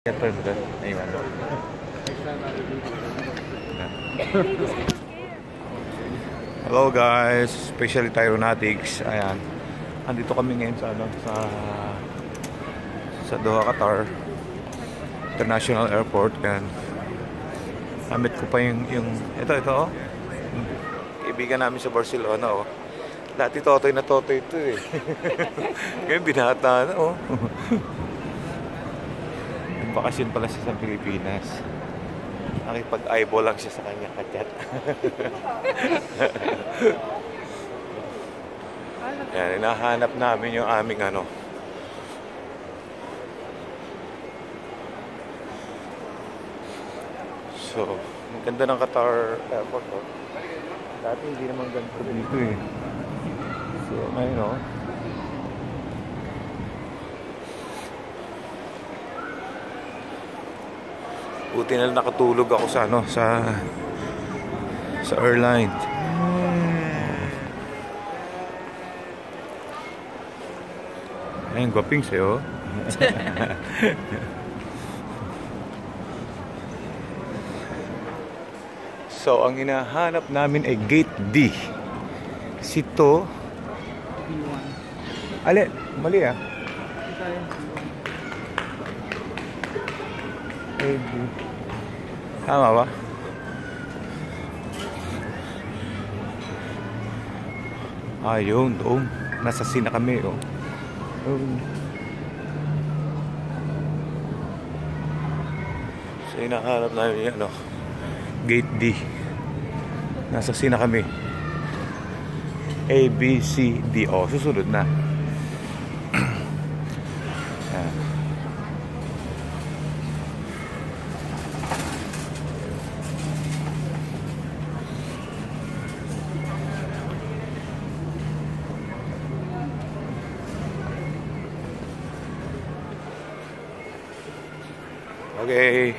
Hello guys, especially Tyronatics. Ayan. Andito kami ngayon sa Doha, Qatar International Airport. Ayan. Namit ko pa yung ito oh. Kaibigan namin sa Barcelona oh. Dati totoy na totoy ito eh. Ngayon binata na oh. Bakasyon pala siya sa Pilipinas. Nakipag-eyeball lang siya sa kanyang kachat. Yan, hinahanap namin yung aming ano. So, ang ganda ng Qatar Airport oh. Dati hindi naman ganito dito eh. So, ngayon oh. Buti na nakatulog ako sa airline. Ayun, gwaping sa'yo. So, ang hinahanap namin ay Gate D. Sito. Ali, mali ah. Tama ba? Ayun, doon. Nasa scene na kami, oh. So, hinahanap namin yung, ano, Gate D. Nasa scene na kami. A, B, C, D. Oh, susunod na. Okay.